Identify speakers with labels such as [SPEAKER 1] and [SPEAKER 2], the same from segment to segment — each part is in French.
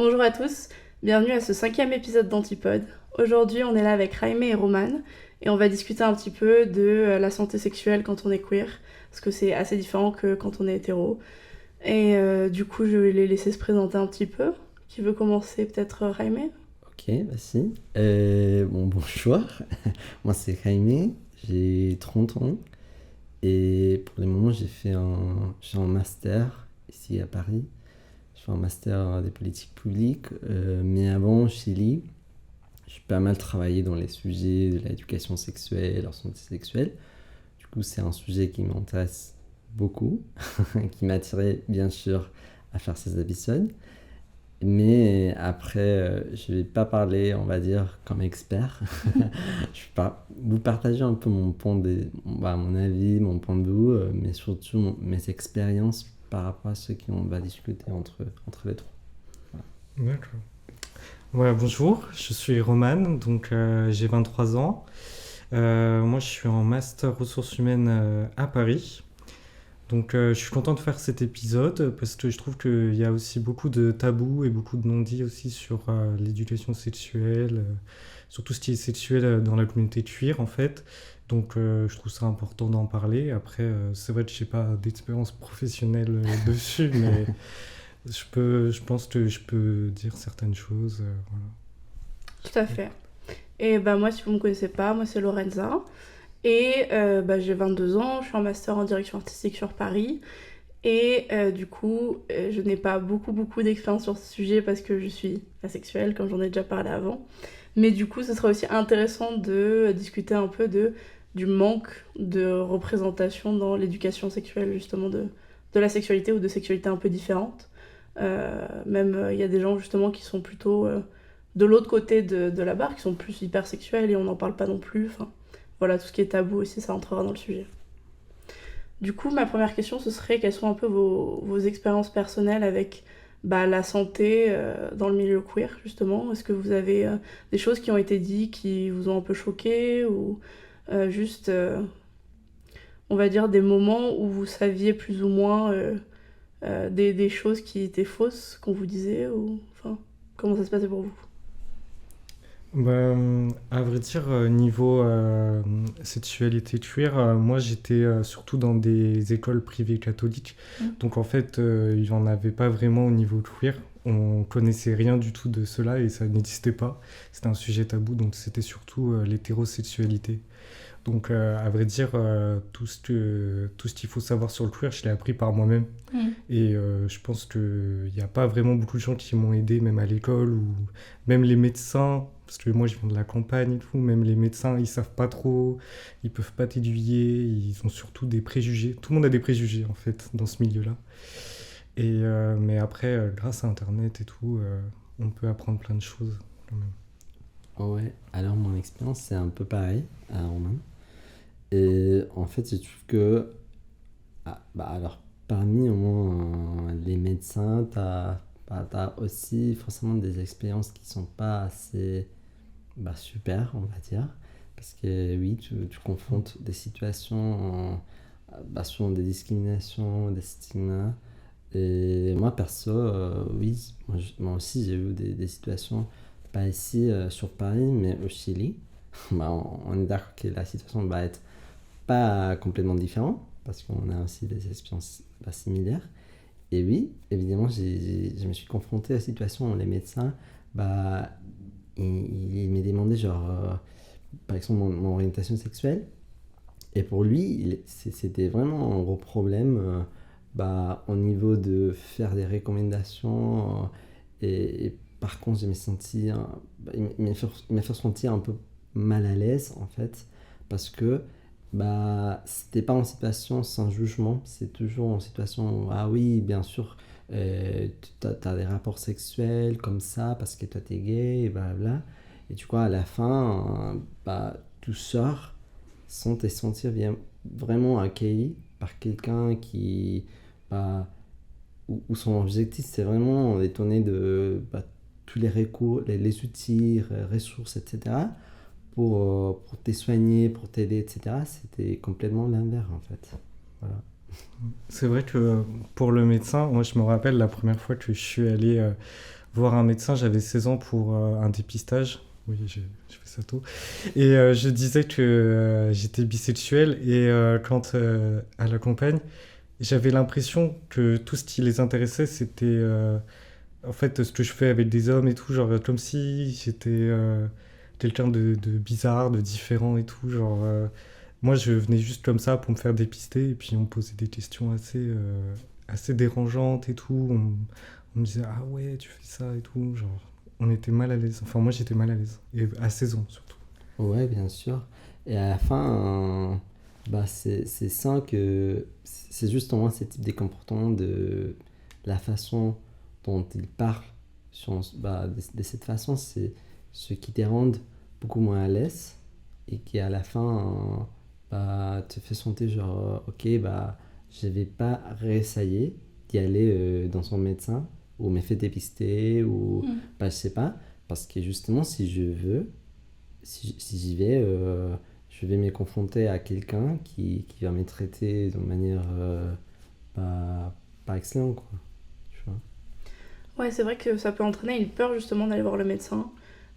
[SPEAKER 1] Bonjour à tous, bienvenue à ce 5e épisode d'Antipode. Aujourd'hui, on est là avec Jaime et Roman et on va discuter un petit peu de la santé sexuelle quand on est queer, parce que c'est assez différent que quand on est hétéro. Et du coup, je vais les laisser se présenter un petit peu. Qui veut commencer peut-être Jaime?
[SPEAKER 2] Ok, merci. Bonjour. Moi, c'est Jaime. J'ai 30 ans. Et pour le moment, j'ai un master ici à Paris. Je fais un master des politiques publiques. Mais avant, au Chili, j'ai pas mal travaillé dans les sujets de l'éducation sexuelle, la santé sexuelle. Du coup, c'est un sujet qui m'intéresse beaucoup, qui m'a attiré, bien sûr, à faire ces épisodes. Mais après, je vais pas parler, on va dire, comme expert. Je vais vous partager un peu mon avis, mon point de vue, mais surtout mes expériences par rapport à ce qu'on va discuter entre les trois.
[SPEAKER 3] D'accord. Ouais, bonjour, je suis Roman, donc j'ai 23 ans. Moi, je suis en master ressources humaines à Paris. Donc, je suis content de faire cet épisode parce que je trouve qu'il y a aussi beaucoup de tabous et beaucoup de non-dits aussi sur l'éducation sexuelle, sur tout ce qui est sexuel dans la communauté queer en fait. Donc, je trouve ça important d'en parler. Après, c'est vrai que je n'ai pas d'expérience professionnelle dessus, mais je pense que je peux dire certaines choses. Voilà.
[SPEAKER 1] Tout à fait. Et moi, si vous me connaissez pas, moi c'est Lorenza. Et j'ai 22 ans, je suis en master en direction artistique sur Paris. Et du coup, je n'ai pas beaucoup d'expérience sur ce sujet parce que je suis asexuelle, comme j'en ai déjà parlé avant. Mais du coup, ce serait aussi intéressant de discuter un peu du manque de représentation dans l'éducation sexuelle, justement, de la sexualité ou de sexualité un peu différente. Même, il y a des gens, justement, qui sont plutôt de l'autre côté de la barre, qui sont plus hypersexuels et on n'en parle pas non plus. Enfin, voilà, tout ce qui est tabou aussi, ça entrera dans le sujet. Du coup, ma première question, ce serait quelles sont un peu vos expériences personnelles avec la santé dans le milieu queer, justement. Est-ce que vous avez des choses qui ont été dites qui vous ont un peu choqué ou juste, on va dire, des moments où vous saviez plus ou moins des choses qui étaient fausses qu'on vous disait ou enfin, comment ça se passait pour vous?
[SPEAKER 3] À vrai dire, niveau sexualité queer, moi j'étais surtout dans des écoles privées catholiques. Donc en fait, il n'y en avait pas vraiment au niveau queer. On connaissait rien du tout de cela et ça n'existait pas. C'était un sujet tabou, donc c'était surtout l'hétérosexualité. Donc à vrai dire, tout ce qu'il faut savoir sur le queer, je l'ai appris par moi-même. Et je pense qu'il n'y a pas vraiment beaucoup de gens qui m'ont aidé, même à l'école, ou même les médecins, parce que moi je viens de la campagne et tout, même les médecins, ils savent pas trop, ils peuvent pas t'aiguiller, ils ont surtout des préjugés. Tout le monde a des préjugés, en fait, dans ce milieu-là. Mais après, grâce à Internet et tout, on peut apprendre plein de choses, quand même.
[SPEAKER 2] Ouais, alors mon expérience, c'est un peu pareil à Romain. Et en fait, je trouve que, alors, parmi au moins les médecins, t'as aussi forcément des expériences qui sont pas assez super, on va dire. Parce que oui, tu confrontes des situations, souvent des discriminations, des stigmas. Et moi, perso, oui, moi aussi, j'ai eu des situations, pas ici sur Paris, mais au Chili. On est d'accord que la situation va être pas complètement différente, parce qu'on a aussi des expériences similaires. Et oui, évidemment, je me suis confronté à la situation où les médecins, bah, il m'est demandé, genre, par exemple, mon orientation sexuelle. Et pour lui, c'était vraiment un gros problème au niveau de faire des recommandations. Et par contre, je me sentis, il m'a fait sentir un peu mal à l'aise, en fait, parce que c'était pas en situation sans jugement, c'est toujours en situation où, ah oui, bien sûr, t'as des rapports sexuels comme ça parce que toi t'es gay, et blablabla. Et tu vois, à la fin, tu sors sans te sentir vraiment accueilli par quelqu'un où son objectif c'est vraiment de donner tous les recours, les outils, ressources, etc. Pour te soigner, pour t'aider, etc. C'était complètement l'inverse en fait. Voilà.
[SPEAKER 3] C'est vrai que pour le médecin, moi je me rappelle la première fois que je suis allé voir un médecin, j'avais 16 ans pour un dépistage. Oui, j'ai fait ça tôt. Et je disais que j'étais bisexuel. Et quand à la campagne, j'avais l'impression que tout ce qui les intéressait, c'était en fait ce que je fais avec des hommes et tout. Genre comme si j'étais quelqu'un de bizarre, de différent et tout. Genre, moi, je venais juste comme ça pour me faire dépister. Et puis on me posait des questions assez dérangeantes et tout. On me disait, ah ouais, tu fais ça et tout. Genre, on était mal à l'aise. Enfin, moi, j'étais mal à l'aise. Et à 16 ans, surtout.
[SPEAKER 2] Ouais, bien sûr. Et à la fin, bah, c'est ça que c'est justement ce type de comportement de la façon dont ils parlent bah, de cette façon, c'est ce qui te rend beaucoup moins à l'aise et qui à la fin bah, te fait sentir genre, ok, bah, je vais pas réessayer d'y aller dans son médecin ou me faire dépister ou bah, je sais pas, parce que justement, si je veux, si j'y vais, je vais me confronter à quelqu'un qui va me traiter de manière pas excellente, quoi. Tu vois.
[SPEAKER 1] Ouais, c'est vrai que ça peut entraîner une peur justement d'aller voir le médecin.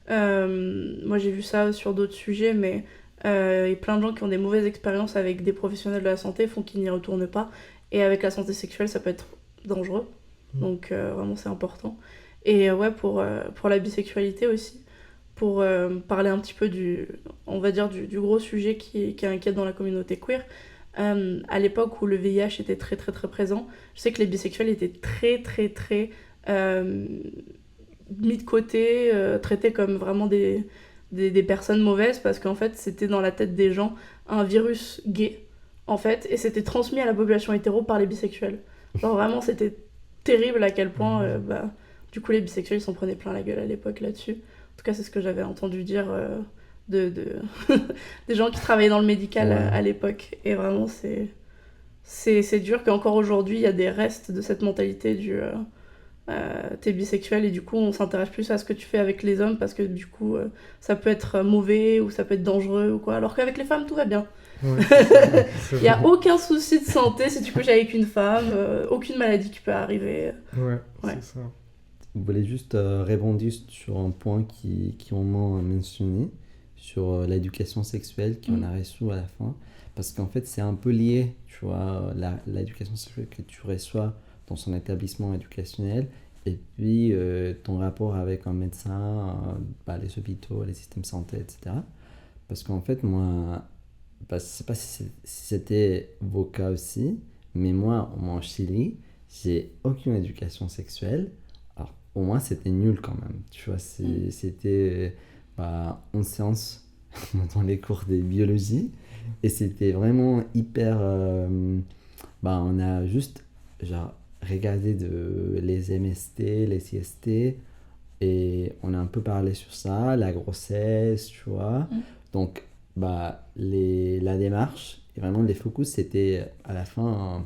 [SPEAKER 1] Moi j'ai vu ça sur d'autres sujets, mais il y a plein de gens qui ont des mauvaises expériences avec des professionnels de la santé font qu'ils n'y retournent pas. Et avec la santé sexuelle, ça peut être dangereux. Donc vraiment c'est important. Et ouais, pour la bisexualité aussi, pour parler un petit peu on va dire du gros sujet qui inquiète dans la communauté queer. À l'époque où le VIH était très très très présent, je sais que les bisexuels étaient très très très mis de côté, traités comme vraiment des personnes mauvaises parce qu'en fait c'était dans la tête des gens un virus gay en fait et c'était transmis à la population hétéro par les bisexuels. Genre vraiment c'était terrible à quel point bah, du coup les bisexuels ils s'en prenaient plein la gueule à l'époque là-dessus. En tout cas c'est ce que j'avais entendu dire de des gens qui travaillaient dans le médical à l'époque et vraiment c'est dur qu'encore aujourd'hui il y a des restes de cette mentalité t'es bisexuel et du coup on s'intéresse plus à ce que tu fais avec les hommes parce que du coup ça peut être mauvais ou ça peut être dangereux ou quoi alors qu'avec les femmes tout va bien.
[SPEAKER 3] Ouais,
[SPEAKER 1] Il n'y a aucun souci de santé si tu couches avec une femme, aucune maladie qui peut arriver.
[SPEAKER 3] Ouais,
[SPEAKER 1] Ouais.
[SPEAKER 3] c'est ça.
[SPEAKER 2] Je voulais juste répondre sur un point qui on m'a mentionné, sur l'éducation sexuelle qu'on a reçue à la fin. Parce qu'en fait, c'est un peu lié, tu vois, l'éducation sexuelle que tu reçois dans son établissement éducationnel et puis ton rapport avec un médecin, bah, les hôpitaux, les systèmes de santé, etc. Parce qu'en fait, moi, bah, je ne sais pas si c'était vos cas aussi, mais moi, en Chili, j'ai aucune éducation sexuelle. Alors, pour moi, c'était nul quand même. Tu vois, c'était bah, une séance dans les cours de biologie et c'était vraiment hyper. Bah, on a juste genre, regardé les MST, les CST et on a un peu parlé sur ça, la grossesse, tu vois. Donc, bah, la démarche et vraiment les focus, c'était à la fin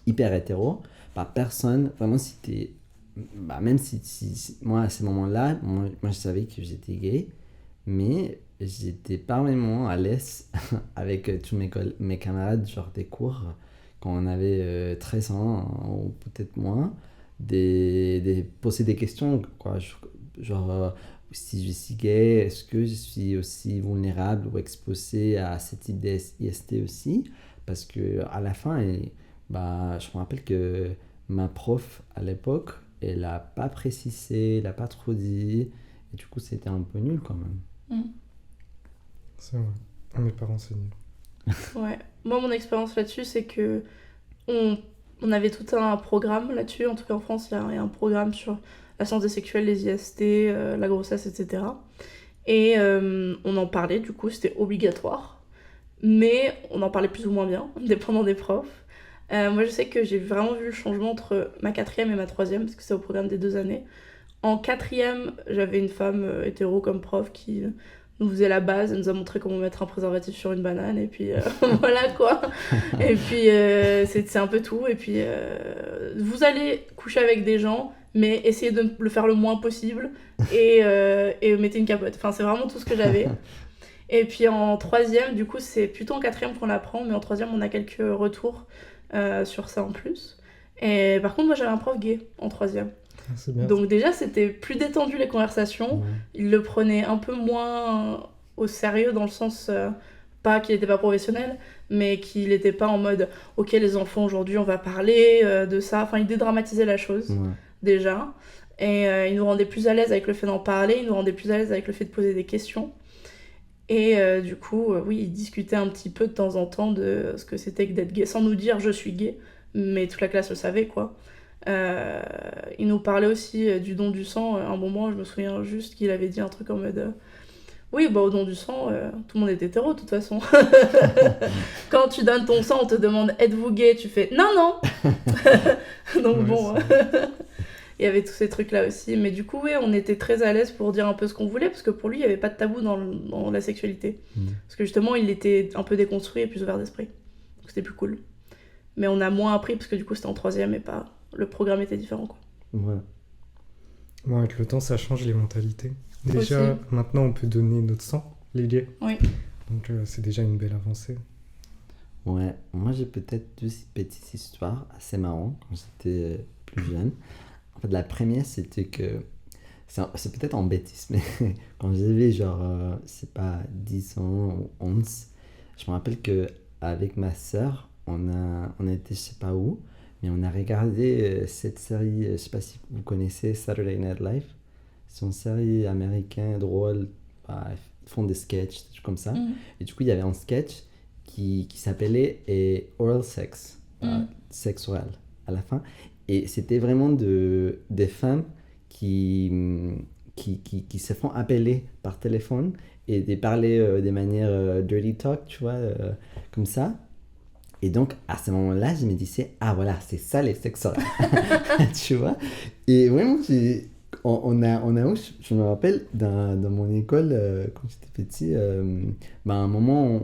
[SPEAKER 2] hyper hétéro. Bah, personne, vraiment, si t'es. Bah, même si moi, à ce moment-là, moi, je savais que j'étais gay, mais j'étais pas vraiment à l'aise avec tous mes camarades, genre des cours, quand on avait 13 ans ou peut-être moins, poser des questions, quoi. Genre, si je suis gay, est-ce que je suis aussi vulnérable ou exposé à ce type d'IST aussi? Parce que à la fin, bah, je me rappelle que ma prof à l'époque, elle n'a pas précisé, elle n'a pas trop dit, et du coup c'était un peu nul quand même.
[SPEAKER 3] C'est vrai, on n'est pas renseigné.
[SPEAKER 1] Ouais, moi mon expérience là-dessus c'est que on avait tout un programme là-dessus, en tout cas en France il y a un programme sur la santé sexuelle, les IST, la grossesse, etc. Et on en parlait, du coup c'était obligatoire, mais on en parlait plus ou moins bien, dépendant des profs. Moi je sais que j'ai vraiment vu le changement entre ma 4e et ma 3e, parce que c'est au programme des 2 années. En 4e, j'avais une femme hétéro comme prof qui nous faisait la base, elle nous a montré comment mettre un préservatif sur une banane, et puis voilà quoi. Et puis c'est un peu tout, et puis vous allez coucher avec des gens, mais essayez de le faire le moins possible, et mettez une capote. Enfin, c'est vraiment tout ce que j'avais. Et puis en 3e, du coup, c'est plutôt en 4e qu'on l'apprend, mais en 3e, on a quelques retours sur ça en plus. Et par contre, moi, j'avais un prof gay en 3e.
[SPEAKER 3] C'est bien.
[SPEAKER 1] Donc déjà, c'était plus détendu les conversations.
[SPEAKER 2] Ouais.
[SPEAKER 1] Il le prenait un peu moins au sérieux dans le sens, pas qu'il n'était pas professionnel, mais qu'il n'était pas en mode « Ok, les enfants, aujourd'hui, on va parler de ça ». Enfin, il dédramatisait la chose,
[SPEAKER 2] Ouais.
[SPEAKER 1] déjà. Et il nous rendait plus à l'aise avec le fait d'en parler, il nous rendait plus à l'aise avec le fait de poser des questions. Et du coup, oui, il discutait un petit peu de temps en temps de ce que c'était que d'être gay, sans nous dire « Je suis gay », mais toute la classe le savait, quoi. Il nous parlait aussi du don du sang. À un moment, je me souviens juste qu'il avait dit un truc en mode oui, bah, au don du sang, tout le monde est hétéro de toute façon. Quand tu donnes ton sang, on te demande êtes-vous gay, tu fais non, non. Donc
[SPEAKER 3] Ouais,
[SPEAKER 1] bon, il y avait tous ces trucs-là aussi. Mais du coup, oui, on était très à l'aise pour dire un peu ce qu'on voulait, parce que pour lui, il n'y avait pas de tabou dans la sexualité. Parce que justement, il était un peu déconstruit et plus ouvert d'esprit. Donc c'était plus cool. Mais on a moins appris, parce que du coup, c'était en 3e et pas... Le programme était différent, quoi.
[SPEAKER 2] Ouais.
[SPEAKER 3] Bon, avec le temps, ça change les mentalités. Déjà,
[SPEAKER 1] Aussi.
[SPEAKER 3] maintenant, on peut donner notre sang, les gays.
[SPEAKER 1] Oui.
[SPEAKER 3] Donc, c'est déjà une belle avancée.
[SPEAKER 2] Ouais, moi j'ai peut-être deux petites histoires assez marrantes quand j'étais plus jeune. En fait, la première c'était que, c'est peut-être en bêtise, mais quand j'avais genre, c'est pas 10 ans ou 11, je me rappelle que avec ma sœur, on était je sais pas où, mais on a regardé cette série, je sais pas si vous connaissez Saturday Night Live. C'est une série américaine drôle, bah, ils font des sketchs, des trucs comme ça. Et du coup, il y avait un sketch qui s'appelait Oral Sex, sexe oral à la fin. Et c'était vraiment des femmes qui se font appeler par téléphone et de parler de manière dirty talk, tu vois, comme ça. Et donc, à ce moment-là, je me disais, ah voilà, c'est ça les sexes orales, tu vois. Et vraiment, on a eu, je me rappelle, dans mon école, quand j'étais petit, à un moment,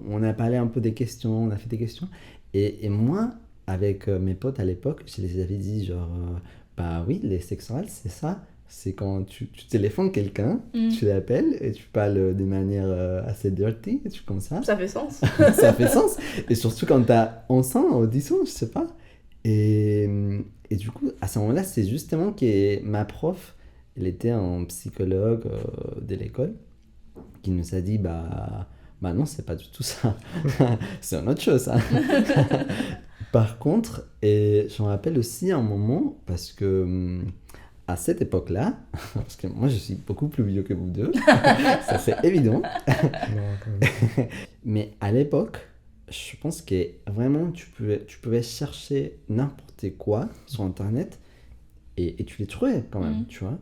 [SPEAKER 2] on a parlé un peu des questions, on a fait des questions. Et moi, avec mes potes à l'époque, je les avais dit, genre, bah oui, les sexes orales, c'est ça. C'est quand tu téléphones quelqu'un, tu l'appelles et tu parles de manière assez dirty, et tu comme ça.
[SPEAKER 1] Ça fait sens.
[SPEAKER 2] Ça fait sens. Et surtout quand t'as enceinte, audition, je sais pas. Et du coup, à ce moment-là, c'est justement que ma prof, elle était un psychologue de l'école, qui nous a dit, bah non, c'est pas du tout ça. C'est une autre chose, ça. Par contre, et je me rappelle aussi un moment, parce que à cette époque-là, parce que moi je suis beaucoup plus vieux que vous deux, ça c'est évident.
[SPEAKER 3] Non, quand même.
[SPEAKER 2] Mais à l'époque, je pense que vraiment tu pouvais chercher n'importe quoi sur internet et tu les trouvais quand même, tu vois.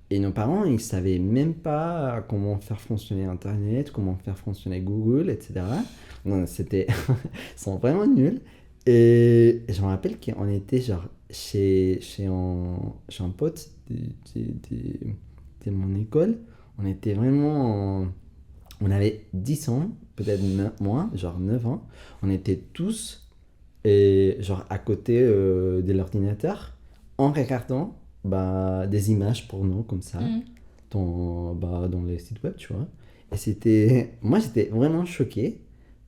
[SPEAKER 2] Et nos parents, ils savaient même pas comment faire fonctionner internet, comment faire fonctionner Google, etc. Non, ils sont vraiment nuls. Et je me rappelle qu'on était genre chez un pote de mon école. On était vraiment... On avait 10 ans, peut-être moins, genre 9 ans. On était tous genre à côté de l'ordinateur en regardant des images porno comme ça dans les sites web, tu vois. Et moi j'étais vraiment choqué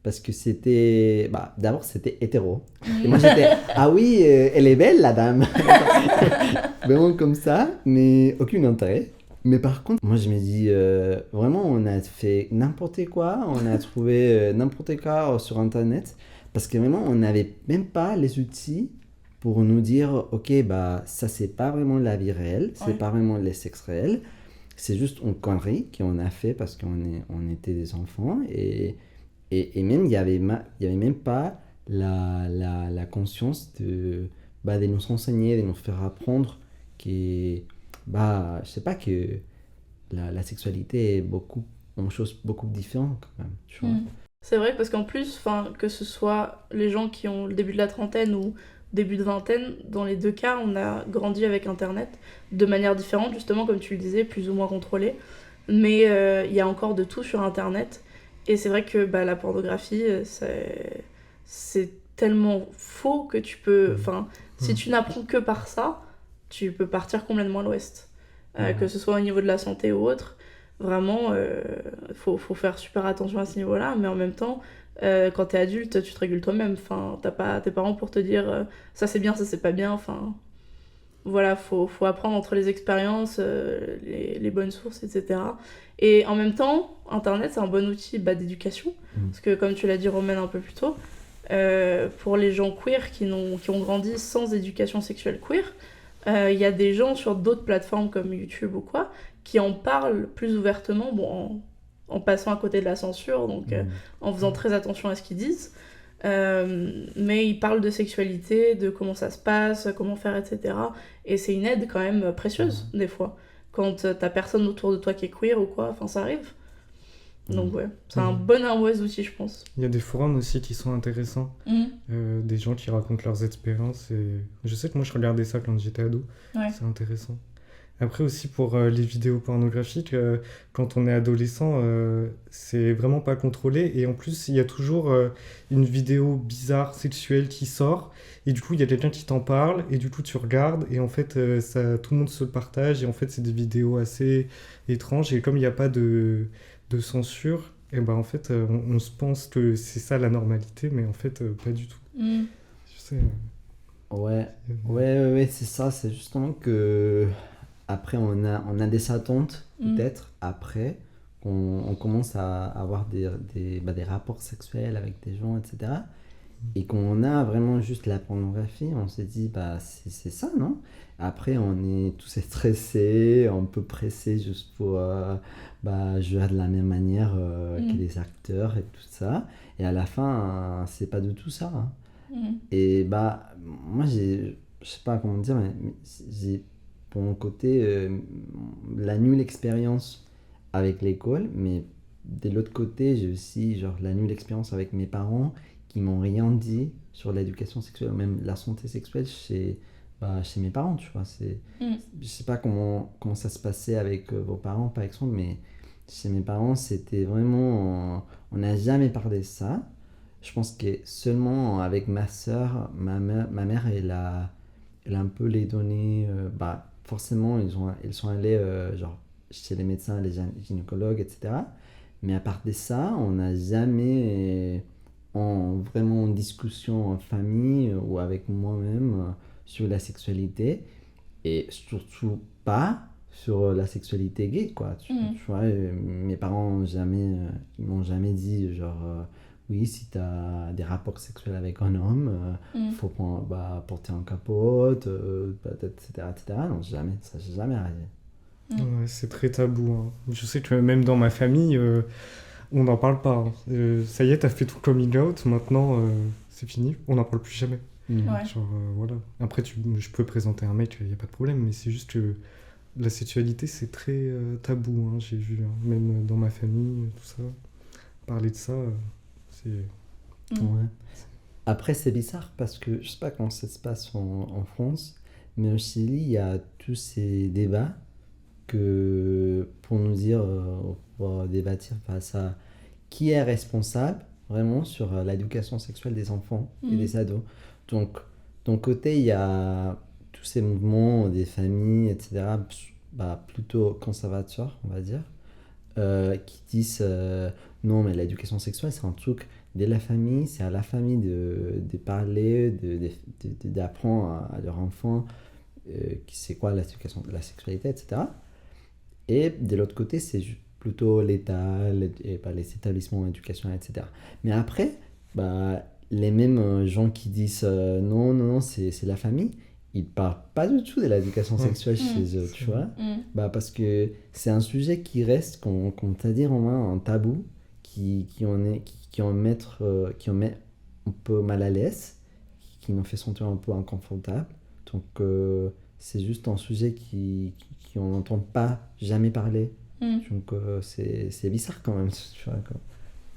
[SPEAKER 2] parce que c'était... d'abord c'était hétéro. Et moi j'étais, ah oui, elle est belle la dame. Vraiment comme ça, mais aucun intérêt. Mais par contre, moi je me dis, vraiment on a fait n'importe quoi, on a trouvé n'importe quoi sur internet, parce que vraiment on n'avait même pas les outils pour nous dire, ok, ça c'est pas vraiment la vie réelle, c'est pas vraiment les sexes réels, c'est juste une connerie qu'on a fait parce qu'on était des enfants, et même il y avait même pas la conscience de nous enseigner, de nous faire apprendre que... je sais pas, que la sexualité est une chose beaucoup différente quand même, tu vois.
[SPEAKER 1] C'est vrai, parce qu'en plus, que ce soit les gens qui ont le début de la trentaine ou début de vingtaine, dans les deux cas, on a grandi avec Internet de manière différente, justement, comme tu le disais, plus ou moins contrôlée. Mais il y a encore de tout sur Internet. Et c'est vrai que la pornographie, c'est tellement faux que tu peux... si tu n'apprends que par ça, tu peux partir complètement à l'ouest. Que ce soit au niveau de la santé ou autre, vraiment, faut faire super attention à ce niveau-là, mais en même temps, quand t'es adulte, tu te régules toi-même. T'as pas tes parents pour te dire ça c'est bien, ça c'est pas bien. voilà, faut apprendre entre les expériences, les bonnes sources, etc. Et en même temps, Internet, c'est un bon outil d'éducation. Parce que, comme tu l'as dit, Romaine, un peu plus tôt, pour les gens queer qui ont grandi sans éducation sexuelle queer, il y a des gens sur d'autres plateformes comme YouTube ou quoi, qui en parlent plus ouvertement, bon, en passant à côté de la censure, donc en faisant très attention à ce qu'ils disent. Mais ils parlent de sexualité, de comment ça se passe, comment faire, etc. Et c'est une aide quand même précieuse, des fois. Quand t'as personne autour de toi qui est queer ou quoi, enfin ça arrive. Donc ouais, c'est un bon et un mauvais outil, je pense.
[SPEAKER 3] Il y a des forums aussi qui sont intéressants. Des gens qui racontent leurs expériences. Et je sais que moi, je regardais ça quand j'étais ado.
[SPEAKER 1] Ouais.
[SPEAKER 3] C'est intéressant. Après aussi, pour les vidéos pornographiques, quand on est adolescent, c'est vraiment pas contrôlé. Et en plus, il y a toujours une vidéo bizarre, sexuelle qui sort. Et du coup, il y a quelqu'un qui t'en parle. Et du coup, tu regardes. Et en fait, tout le monde se le partage. Et en fait, c'est des vidéos assez étranges. Et comme il n'y a pas de censure, et ben en fait, on se pense que c'est ça la normalité. Mais en fait, pas du tout. Je sais.
[SPEAKER 2] Ouais, c'est ça. C'est justement que... Après, on a des attentes, peut-être, après, on commence à avoir des rapports sexuels avec des gens, etc. Et qu'on a vraiment juste la pornographie, on se dit, c'est ça, non? Après, on est tous stressés, un peu pressés juste pour jouer de la même manière que les acteurs et tout ça. Et à la fin, c'est pas du tout ça. Et moi, je sais pas comment dire, mais j'ai... Pour mon côté, la nulle expérience avec l'école, mais de l'autre côté, j'ai aussi la nulle expérience avec mes parents qui m'ont rien dit sur l'éducation sexuelle, même la santé sexuelle chez mes parents, tu vois. Je sais pas comment ça se passait avec vos parents, par exemple, mais chez mes parents, c'était vraiment... on n'a jamais parlé de ça. Je pense que seulement avec ma sœur, ma mère, elle a un peu les données... forcément, ils sont allés chez les médecins, les gynécologues, etc. Mais à part de ça, on n'a jamais vraiment en discussion en famille ou avec moi-même sur la sexualité. Et surtout pas sur la sexualité gay, quoi. Tu vois, mes parents ils m'ont jamais dit oui, si tu as des rapports sexuels avec un homme, faut porter un capote, etc., etc. Non, jamais, ça n'a jamais arrivé.
[SPEAKER 3] Ouais, c'est très tabou. Hein. Je sais que même dans ma famille, on n'en parle pas. Hein. Ça y est, t'as fait tout coming out, maintenant c'est fini, on n'en parle plus jamais.
[SPEAKER 1] Ouais.
[SPEAKER 3] Voilà. Après, je peux présenter un mec, il n'y a pas de problème, mais c'est juste que la sexualité, c'est très tabou, hein, j'ai vu, hein. Même dans ma famille, tout ça. Parler de ça, c'est...
[SPEAKER 2] Ouais. Après, c'est bizarre parce que je sais pas comment ça se passe en France, mais au Chili, il y a tous ces débats pour nous dire, pour débattre face à qui est responsable vraiment sur l'éducation sexuelle des enfants et des ados. Donc, d'un côté, il y a tous ces mouvements des familles, etc., plutôt conservateurs, on va dire, qui disent non, mais l'éducation sexuelle, c'est un truc de la famille, c'est à la famille de parler, d'apprendre à leurs enfants c'est quoi l'éducation de la sexualité, etc. Et de l'autre côté, c'est plutôt l'État, les établissements d'éducation, etc. Mais après, les mêmes gens qui disent non, c'est la famille, ils parlent pas du tout de l'éducation sexuelle chez eux, tu vois. Parce que c'est un sujet qui reste, comme tu as dit, Romain, un tabou, qui en met un peu mal à l'aise, qui nous fait sentir un peu inconfortable. Donc, c'est juste un sujet qu'on n'entend pas jamais parler. Donc, c'est bizarre quand même, tu vois, quoi.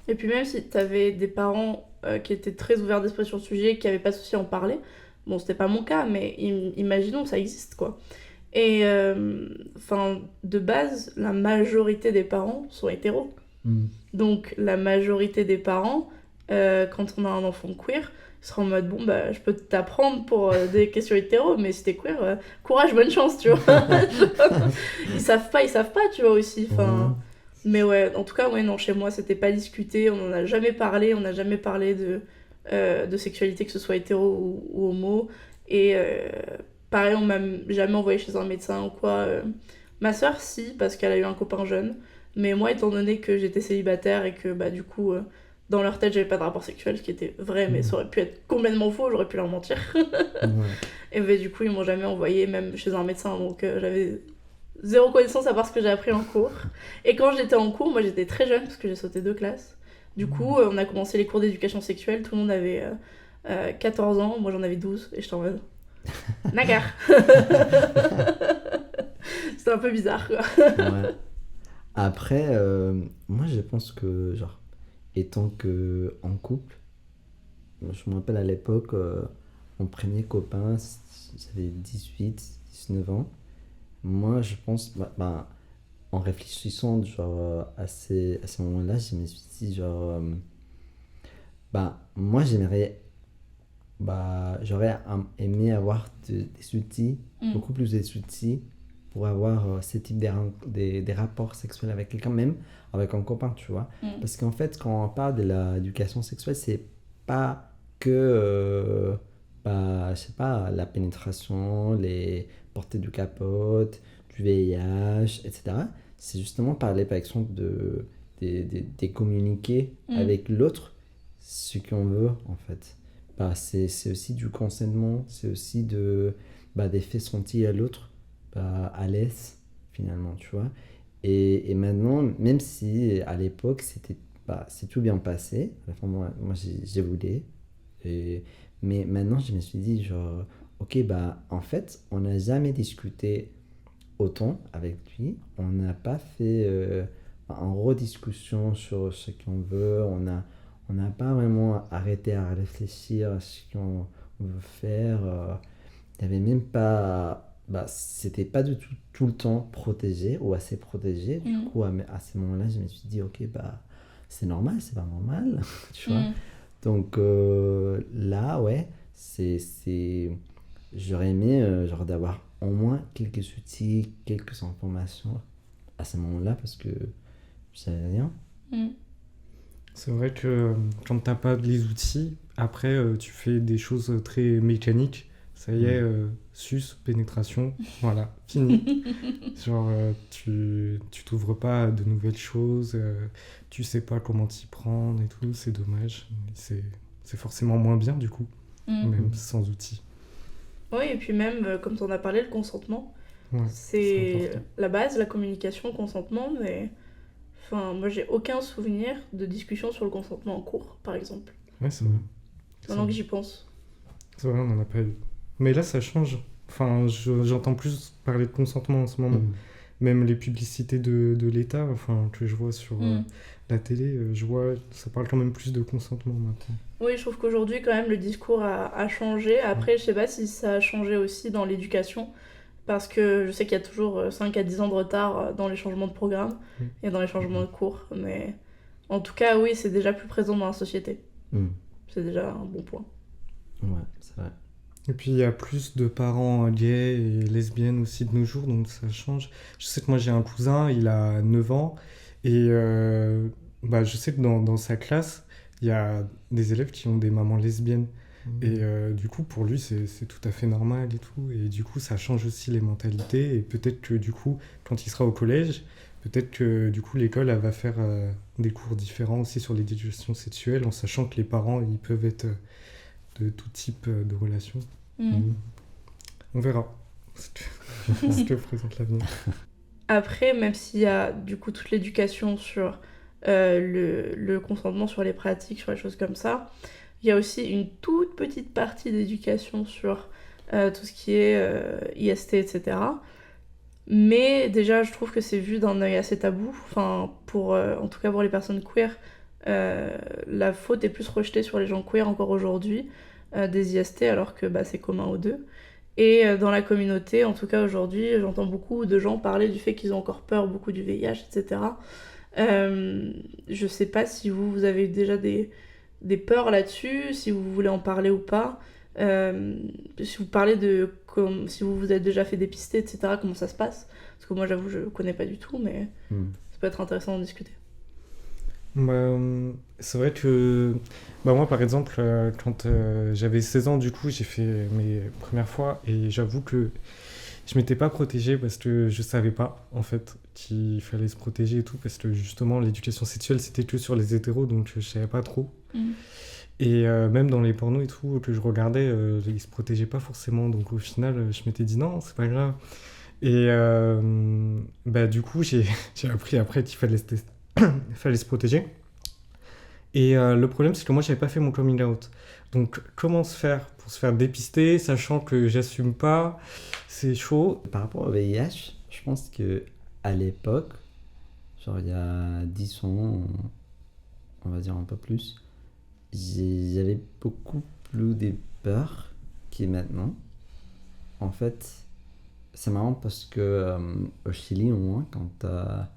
[SPEAKER 1] Et puis même si tu avais des parents qui étaient très ouverts d'esprit sur le sujet, qui n'avaient pas de souci à en parler, bon, c'était pas mon cas, mais imaginons, ça existe, quoi. Et de base, la majorité des parents sont hétéros. Donc la majorité des parents, quand on a un enfant queer, sera en mode bon je peux t'apprendre pour des questions hétéro, mais si t'es queer, courage, bonne chance, tu vois. ils savent pas, tu vois aussi. Mais ouais, en tout cas, ouais, non, chez moi c'était pas discuté, on en a jamais parlé, de sexualité, que ce soit hétéro ou homo. Et pareil, on m'a jamais envoyé chez un médecin ou quoi. Ma sœur, si, parce qu'elle a eu un copain jeune. Mais moi, étant donné que j'étais célibataire et que bah, du coup, dans leur tête, j'avais pas de rapport sexuel, ce qui était vrai, mais ça aurait pu être complètement faux, j'aurais pu leur mentir. Et bah, du coup, ils m'ont jamais envoyé, même chez un médecin. Donc j'avais zéro connaissance à part ce que j'ai appris en cours. Et quand j'étais en cours, moi j'étais très jeune parce que j'ai sauté 2 classes. Du coup, on a commencé les cours d'éducation sexuelle, tout le monde avait 14 ans, moi j'en avais 12 et j'étais en mode nagar. C'était un peu bizarre quoi.
[SPEAKER 2] Ouais. Après, moi je pense que, genre, étant que en couple, je me rappelle à l'époque, mon premier copain, j'avais 18, 19 ans. Moi je pense, en réfléchissant genre, à ces moments-là, je me suis dit, genre, moi j'aurais aimé avoir des outils, beaucoup plus d'outils pour avoir ce type des rapports sexuels avec quelqu'un, même avec un copain, tu vois. Parce qu'en fait, quand on parle de l'éducation sexuelle, c'est pas que, je sais pas, la pénétration, les portées du capote, du VIH, etc. C'est justement parler, par exemple, des communiquer avec l'autre ce qu'on veut, en fait. C'est aussi du consentement, c'est aussi des faits sentis à l'autre, à l'aise, finalement, tu vois. Et maintenant, même si à l'époque, c'est tout bien passé, enfin, moi j'ai voulu, mais maintenant, je me suis dit, genre, ok, en fait, on n'a jamais discuté autant avec lui, on n'a pas fait en rediscussion sur ce qu'on veut, on n'a pas vraiment arrêté à réfléchir à ce qu'on veut faire. Il n'y avait même pas. C'était pas du tout le temps protégé ou assez protégé. Du coup, à ce moment-là, je me suis dit, ok, c'est normal, c'est pas normal. Tu vois. Donc là, ouais, j'aurais aimé genre d'avoir au moins quelques outils, quelques informations à ce moment-là parce que je savais rien.
[SPEAKER 3] C'est vrai que quand t'as pas les outils, après tu fais des choses très mécaniques. Ça y est, sus, pénétration, voilà, fini. Genre, tu t'ouvres pas à de nouvelles choses, tu sais pas comment t'y prendre et tout, c'est dommage. C'est forcément moins bien du coup, même sans outils.
[SPEAKER 1] Oui, et puis même, comme tu en as parlé, le consentement.
[SPEAKER 3] Ouais,
[SPEAKER 1] c'est la base, la communication, le consentement, mais enfin, moi j'ai aucun souvenir de discussion sur le consentement en cours, par exemple.
[SPEAKER 3] Ouais, c'est vrai.
[SPEAKER 1] Maintenant que j'y pense.
[SPEAKER 3] C'est vrai, on n'en a pas eu. Mais là, ça change. Enfin, j'entends plus parler de consentement en ce moment. Même les publicités de l'État, enfin, que je vois sur la télé, je vois, ça parle quand même plus de consentement maintenant.
[SPEAKER 1] Oui, je trouve qu'aujourd'hui, quand même, le discours a changé. Après, je sais pas si ça a changé aussi dans l'éducation, parce que je sais qu'il y a toujours 5 à 10 ans de retard dans les changements de programme et dans les changements de cours. Mais en tout cas, oui, c'est déjà plus présent dans la société. C'est déjà un bon point.
[SPEAKER 2] Ouais, c'est vrai.
[SPEAKER 3] Et puis il y a plus de parents gays et lesbiennes aussi de nos jours, donc ça change. Je sais que moi j'ai un cousin, il a 9 ans, et je sais que dans sa classe, il y a des élèves qui ont des mamans lesbiennes. Et du coup, pour lui, c'est tout à fait normal et tout. Et du coup, ça change aussi les mentalités. Et peut-être que du coup, quand il sera au collège, peut-être que du coup, l'école elle va faire des cours différents aussi sur l'éducation sexuelle, en sachant que les parents, ils peuvent être de tout type de relations. On verra ce que présente l'avenir.
[SPEAKER 1] Après, même s'il y a du coup toute l'éducation sur le consentement, sur les pratiques, sur les choses comme ça, il y a aussi une toute petite partie d'éducation sur tout ce qui est IST, etc. Mais déjà, je trouve que c'est vu d'un œil assez tabou. Enfin, en tout cas pour les personnes queer, la faute est plus rejetée sur les gens queer encore aujourd'hui des IST, alors que c'est commun aux deux. Et dans la communauté, en tout cas aujourd'hui, j'entends beaucoup de gens parler du fait qu'ils ont encore peur beaucoup du VIH, etc. Je sais pas si vous avez déjà des peurs là-dessus, si vous voulez en parler ou pas. Si vous parlez si vous vous êtes déjà fait dépister, etc., comment ça se passe. Parce que moi, j'avoue, je connais pas du tout, mais ça peut être intéressant d'en discuter.
[SPEAKER 3] Bah, c'est vrai que bah, moi, par exemple, quand j'avais 16 ans, du coup, j'ai fait mes premières fois et j'avoue que je m'étais pas protégé parce que je savais pas, en fait, qu'il fallait se protéger et tout, parce que justement, l'éducation sexuelle, c'était que sur les hétéros, donc je savais pas trop.
[SPEAKER 1] Mm.
[SPEAKER 3] Et même dans les pornos et tout que je regardais, ils se protégeaient pas forcément, donc au final, je m'étais dit non, c'est pas grave. Et bah, du coup, j'ai appris après qu'il fallait fallait se protéger. Et le problème, c'est que moi, j'avais pas fait mon coming out. Donc, comment se faire pour se faire dépister, sachant que j'assume pas, c'est chaud.
[SPEAKER 2] Par rapport au VIH, je pense que à l'époque, genre il y a 10 ans, on va dire un peu plus, j'avais beaucoup plus de peur que maintenant. En fait, c'est marrant parce que au Chili, au moins, quand t'as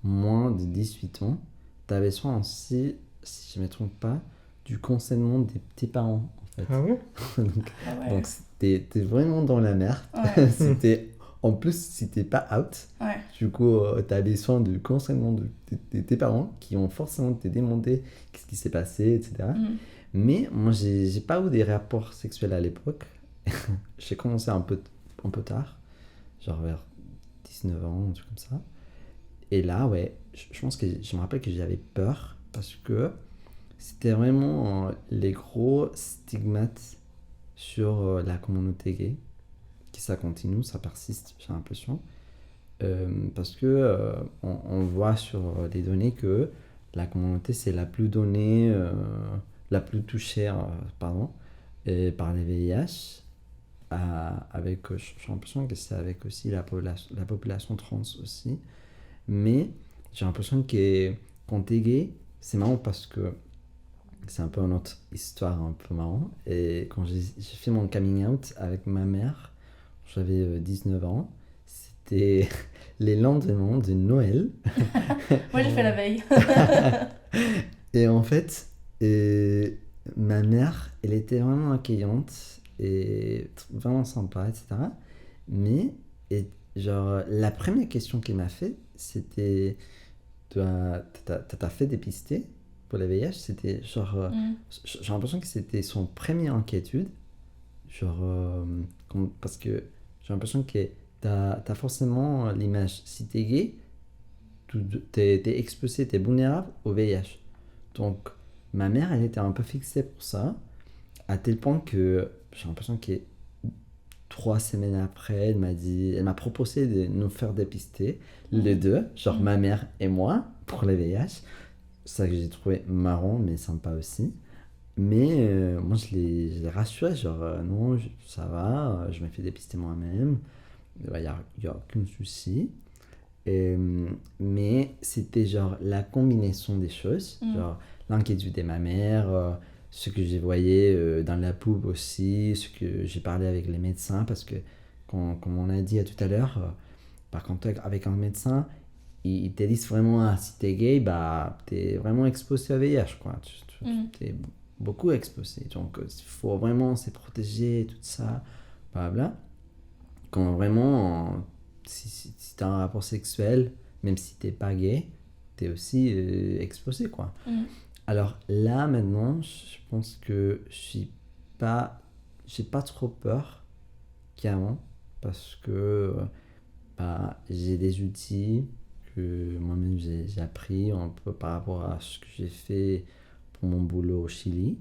[SPEAKER 2] moins de 18 ans, t'as besoin aussi, si je ne me trompe pas, du consentement des petits parents, en fait.
[SPEAKER 3] Ah ouais?
[SPEAKER 2] donc,
[SPEAKER 1] Ah ouais.
[SPEAKER 2] donc t'es vraiment dans la merde.
[SPEAKER 1] Ouais.
[SPEAKER 2] En plus, si t'es pas out,
[SPEAKER 1] Ouais.
[SPEAKER 2] du coup, t'as besoin du consentement de tes parents qui ont forcément te demandé qu'est-ce qui s'est passé, etc.
[SPEAKER 1] Mm.
[SPEAKER 2] Mais moi, j'ai pas eu des rapports sexuels à l'époque. J'ai commencé un peu tard, genre vers 19 ans, un truc comme ça. Et là, ouais, je pense que je me rappelle que j'avais peur parce que c'était vraiment les gros stigmates sur la communauté gay, qui ça continue, ça persiste, j'ai l'impression. Parce que on voit sur les données que la communauté c'est la plus donnée, la plus touchée, pardon, par les VIH. Avec, j'ai l'impression que c'est avec aussi la population trans aussi. Mais j'ai l'impression que quand t'es gay, c'est marrant parce que c'est un peu une autre histoire un peu marrant. Et quand j'ai fait mon coming out avec ma mère, j'avais 19 ans, c'était les lendemains de Noël.
[SPEAKER 1] Moi, j'ai fait la veille.
[SPEAKER 2] Et en fait, ma mère, elle était vraiment accueillante et vraiment sympa, etc. Mais, genre, la première question qu'elle m'a fait, c'était t'as fait dépister pour la VIH? C'était genre,
[SPEAKER 1] Mm.
[SPEAKER 2] j'ai l'impression que c'était son première inquiétude. Genre, parce que j'ai l'impression que t'as forcément l'image. Si t'es gay, t'es exposé, t'es vulnérable au VIH. Donc, ma mère, elle était un peu fixée pour ça, à tel point que j'ai l'impression que 3 semaines après, elle m'a proposé de nous faire dépister, les deux, genre ma mère et moi, pour le VIH. Ça que j'ai trouvé marrant, mais sympa aussi. Mais moi, je l'ai rassuré, genre non, ça va, je me fais dépister moi-même, il n'y a aucun souci. Et, mais c'était genre la combinaison des choses, genre l'inquiétude de ma mère, ce que j'ai voyé dans la pub aussi, ce que j'ai parlé avec les médecins, parce que comme on a dit tout à l'heure, par contact avec un médecin, ils te disent vraiment, ah, si t'es gay, bah t'es vraiment exposé au VIH, quoi. T'es beaucoup exposé, donc il faut vraiment se protéger, tout ça, blabla. Quand vraiment, si t'as un rapport sexuel, même si t'es pas gay, t'es aussi exposé, quoi. Alors là, maintenant, je pense que j'ai pas trop peur qu'avant, parce que bah, j'ai des outils que moi-même j'ai appris un peu par rapport à ce que j'ai fait pour mon boulot au Chili.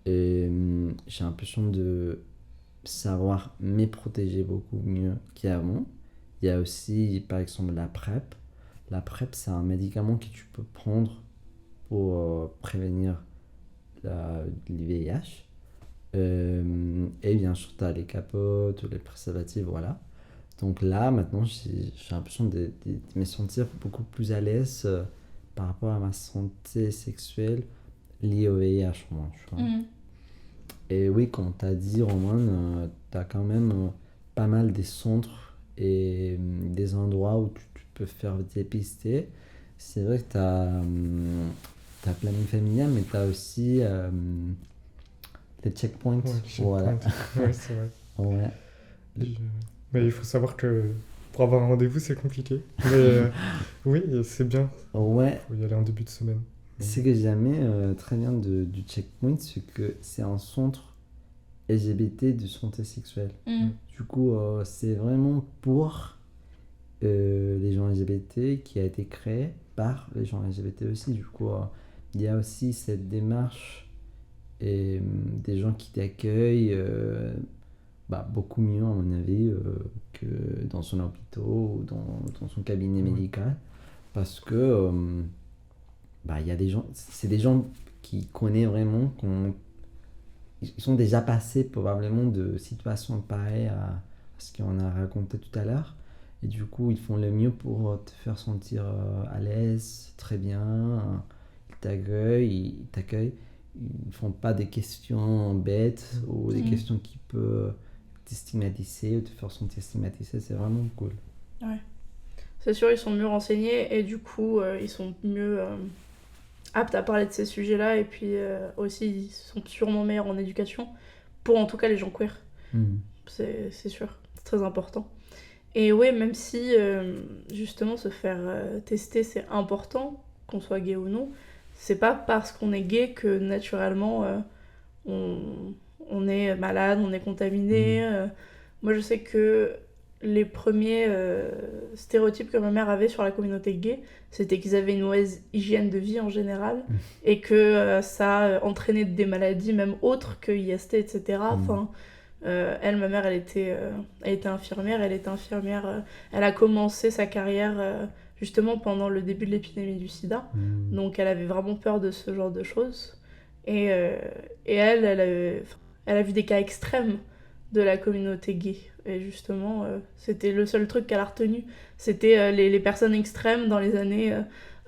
[SPEAKER 2] Et j'ai l'impression de savoir me protéger beaucoup mieux qu'avant. Il y a aussi, par exemple, la PrEP. La PrEP, c'est un médicament que tu peux prendre pour prévenir le VIH. Et bien sûr, tu as les capotes, les préservatifs, voilà. Donc là, maintenant, j'ai l'impression de me sentir beaucoup plus à l'aise par rapport à ma santé sexuelle liée au VIH, moi, tu vois. Et oui, comme tu as dit, Roman, tu as quand même pas mal des centres et des endroits où tu peux faire dépister. C'est vrai que tu as planning familial, mais tu as aussi les checkpoints.
[SPEAKER 3] Ouais,
[SPEAKER 2] Voilà.
[SPEAKER 3] Ouais, c'est vrai.
[SPEAKER 2] Ouais.
[SPEAKER 3] Mais il faut savoir que pour avoir un rendez-vous, c'est compliqué. Mais oui, c'est bien.
[SPEAKER 2] Ouais.
[SPEAKER 3] Il faut y aller en début de semaine.
[SPEAKER 2] Ce que j'aimais très bien du Checkpoint, c'est que c'est un centre LGBT de santé sexuelle. Du coup, c'est vraiment pour les gens LGBT qui a été créé par les gens LGBT aussi. Du coup, il y a aussi cette démarche et des gens qui t'accueillent beaucoup mieux, à mon avis, que dans son hôpital ou dans son cabinet médical. Parce que il y a des gens, c'est des gens qui connaissent vraiment, ils sont déjà passés probablement de situations pareilles à ce qu'on a raconté tout à l'heure. Et du coup, ils font le mieux pour te faire sentir à l'aise, très bien. Ils t'accueillent. Ils ne font pas des questions bêtes ou des questions qui peuvent te stigmatiser ou te faire sentir stigmatisé. C'est vraiment cool.
[SPEAKER 1] Ouais. C'est sûr, ils sont mieux renseignés et du coup, ils sont mieux aptes à parler de ces sujets-là. Et puis aussi, ils sont sûrement meilleurs en éducation pour en tout cas les gens queer. C'est sûr, c'est très important. Et ouais, même si justement se faire tester c'est important, qu'on soit gay ou non, c'est pas parce qu'on est gay que naturellement on est malade, on est contaminé. Moi je sais que les premiers stéréotypes que ma mère avait sur la communauté gay, c'était qu'ils avaient une mauvaise hygiène de vie en général et que ça entraînait des maladies même autres que IST, etc. Enfin, elle, ma mère, elle était infirmière. Elle a commencé sa carrière justement pendant le début de l'épidémie du sida. Donc elle avait vraiment peur de ce genre de choses. Et elle a vu des cas extrêmes de la communauté gay. Et justement, c'était le seul truc qu'elle a retenu. C'était les personnes extrêmes dans les années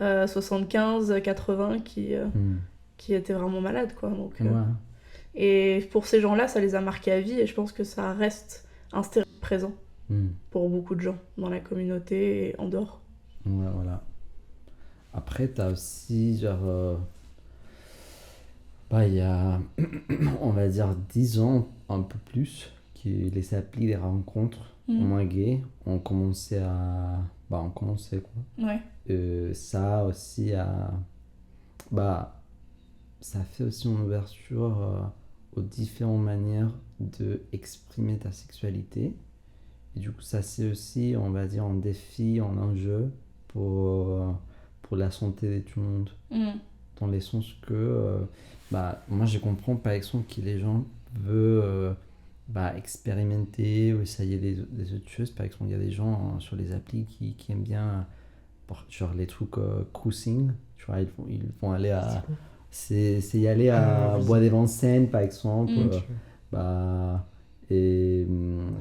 [SPEAKER 1] 75-80 qui étaient vraiment malades, quoi. Donc, et pour ces gens-là, ça les a marqués à vie et je pense que ça reste un stéréotype présent pour beaucoup de gens dans la communauté et en dehors.
[SPEAKER 2] Ouais, voilà. Après, t'as aussi, genre... il y a, on va dire, 10 ans, un peu plus, que les applis, les rencontres, au moins gays, ont commencé à... on commençait, quoi.
[SPEAKER 1] Ouais.
[SPEAKER 2] Ça aussi a... ça fait aussi une ouverture aux différentes manières d'exprimer ta sexualité. Et du coup, ça c'est aussi, on va dire, un défi, un enjeu pour la santé de tout le monde. Dans le sens que, moi je comprends par exemple que les gens veulent expérimenter ou essayer des autres choses. Par exemple, il y a des gens sur les applis qui aiment bien, genre les trucs cruising, tu vois, ils vont aller à... C'est y aller à Bois des Vincennes, par exemple, et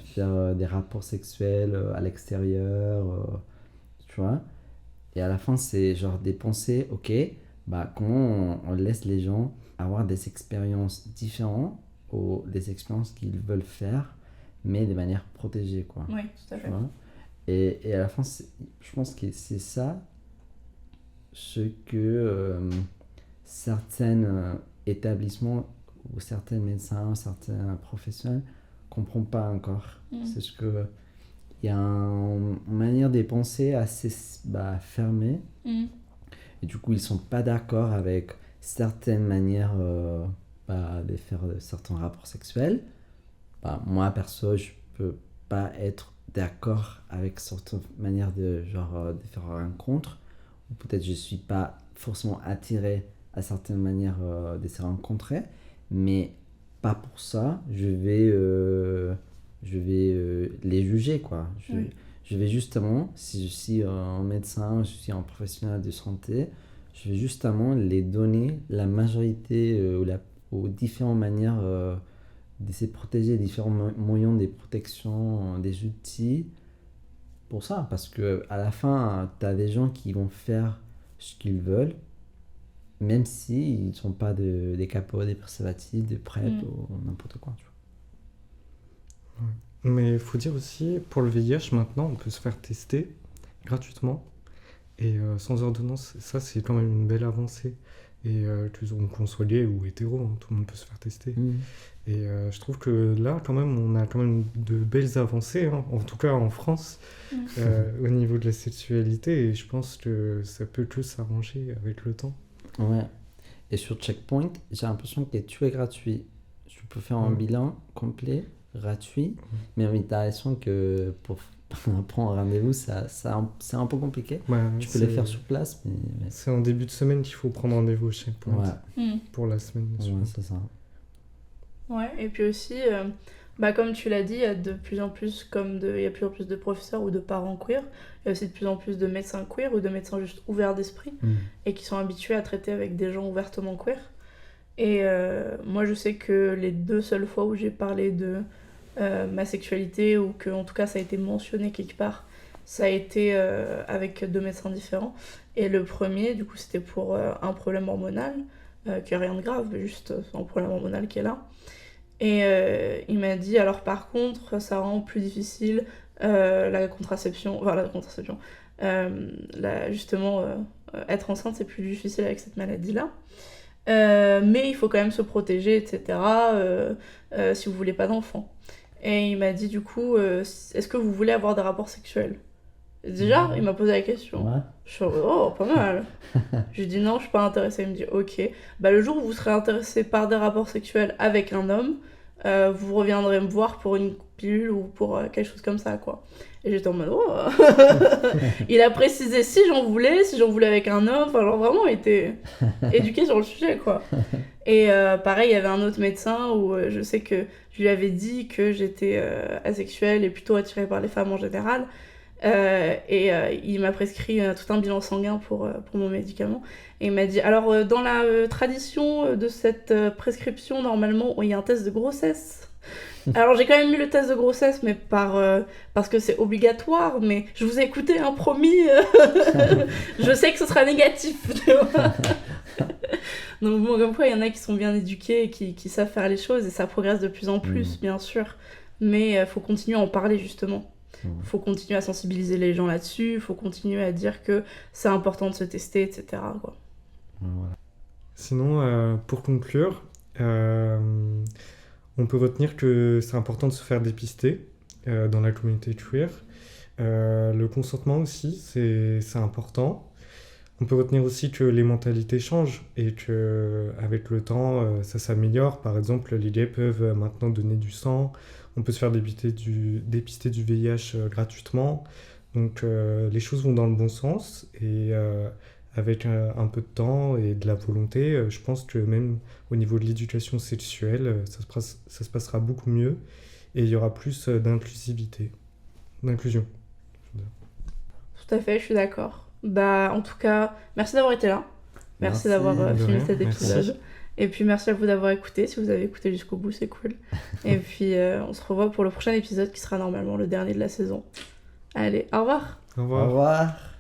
[SPEAKER 2] faire des rapports sexuels à l'extérieur, tu vois. Et à la fin, c'est genre des pensées, ok, comment on laisse les gens avoir des expériences différentes ou des expériences qu'ils veulent faire, mais de manière protégée, quoi.
[SPEAKER 1] Oui, tout à fait.
[SPEAKER 2] Et à la fin, je pense que c'est ça ce que certains établissements ou certains médecins, certains professionnels ne comprennent pas encore. C'est ce que il y a une manière de penser assez fermée. Et du coup, ils ne sont pas d'accord avec certaines manières de faire certains rapports sexuels. Moi, perso, je ne peux pas être d'accord avec certaines manières de faire une rencontre. Ou peut-être je ne suis pas forcément attiré à certaines manières de se rencontrer. Mais pas pour ça, je vais les juger, quoi. Je vais justement, si je suis un médecin, je suis un professionnel de santé, je vais justement les donner la majorité aux différentes manières de se protéger, différents moyens de protection, des outils pour ça. Parce qu'à la fin, tu as des gens qui vont faire ce qu'ils veulent, même s'ils ne sont pas des capots, des préservatifs, des PrEP ou n'importe quoi, tu vois.
[SPEAKER 3] Mais il faut dire aussi, pour le VIH, maintenant, on peut se faire tester gratuitement et sans ordonnance. Ça, c'est quand même une belle avancée. Et qu'on soit gay ou hétéro, hein, tout le monde peut se faire tester. Et je trouve que là, quand même, on a quand même de belles avancées, hein, en tout cas en France, au niveau de la sexualité. Et je pense que ça peut que s'arranger avec le temps.
[SPEAKER 2] Ouais. Et sur Checkpoint, j'ai l'impression que tout est gratuit. Tu peux faire un bilan complet, gratuit, mais j'ai l'impression que pour prendre un rendez-vous, c'est un peu compliqué.
[SPEAKER 3] Ouais,
[SPEAKER 2] Tu peux les faire sur place, mais...
[SPEAKER 3] C'est en début de semaine qu'il faut prendre rendez-vous chez Checkpoint. Pour la semaine.
[SPEAKER 2] Ouais, c'est ça.
[SPEAKER 1] Ouais, et puis aussi, comme tu l'as dit, il y a de plus en plus de professeurs ou de parents queer. Il y a aussi de plus en plus de médecins queer ou de médecins juste ouverts d'esprit et qui sont habitués à traiter avec des gens ouvertement queer. Et moi, je sais que les 2 seules fois où j'ai parlé de ma sexualité ou que, en tout cas, ça a été mentionné quelque part, ça a été avec 2 médecins différents. Et le premier, du coup, c'était pour un problème hormonal, qui n'a rien de grave, mais juste un problème hormonal qui est là. Et il m'a dit, alors par contre, ça rend plus difficile la contraception, justement, être enceinte, c'est plus difficile avec cette maladie-là. Mais il faut quand même se protéger, etc. Si vous voulez pas d'enfant. Et il m'a dit du coup, est-ce que vous voulez avoir des rapports sexuels? Déjà, il m'a posé la question.
[SPEAKER 2] Ouais.
[SPEAKER 1] Je suis oh, pas mal. Je lui dis non, je suis pas intéressée. Il me dit ok. Le jour où vous serez intéressé par des rapports sexuels avec un homme, vous reviendrez me voir pour une pilule ou pour quelque chose comme ça, quoi. Et j'étais en mode oh. Il a précisé si j'en voulais avec un homme. Enfin, genre vraiment, il était éduqué sur le sujet, quoi. Et pareil, il y avait un autre médecin où je sais que je lui avais dit que j'étais asexuelle et plutôt attirée par les femmes en général. Il m'a prescrit tout un bilan sanguin pour mon médicament. Et il m'a dit, alors dans la tradition de cette prescription, normalement, il y a un test de grossesse. Alors j'ai quand même mis le test de grossesse, mais parce que c'est obligatoire, mais je vous ai écouté, hein, promis. Je sais que ce sera négatif. Tu vois. Donc bon, comme quoi, il y en a qui sont bien éduqués et qui savent faire les choses, et ça progresse de plus en plus, bien sûr. Mais faut continuer à en parler, justement. Faut continuer à sensibiliser les gens là-dessus, faut continuer à dire que c'est important de se tester, etc. quoi.
[SPEAKER 2] Voilà.
[SPEAKER 3] Sinon, pour conclure, on peut retenir que c'est important de se faire dépister dans la communauté queer. Le consentement aussi, c'est important. On peut retenir aussi que les mentalités changent et qu'avec le temps, ça s'améliore. Par exemple, les gays peuvent maintenant donner du sang. On peut se faire dépister du VIH gratuitement. Donc les choses vont dans le bon sens. Et avec un peu de temps et de la volonté, je pense que même au niveau de l'éducation sexuelle, ça se passera beaucoup mieux. Et il y aura plus d'inclusion.
[SPEAKER 1] Tout à fait, je suis d'accord. En tout cas, merci d'avoir été là. Merci d'avoir filmé cet épisode. Merci. Et puis merci à vous d'avoir écouté. Si vous avez écouté jusqu'au bout, c'est cool. Et puis on se revoit pour le prochain épisode qui sera normalement le dernier de la saison. Allez, au revoir.
[SPEAKER 3] Au revoir.
[SPEAKER 2] Au revoir.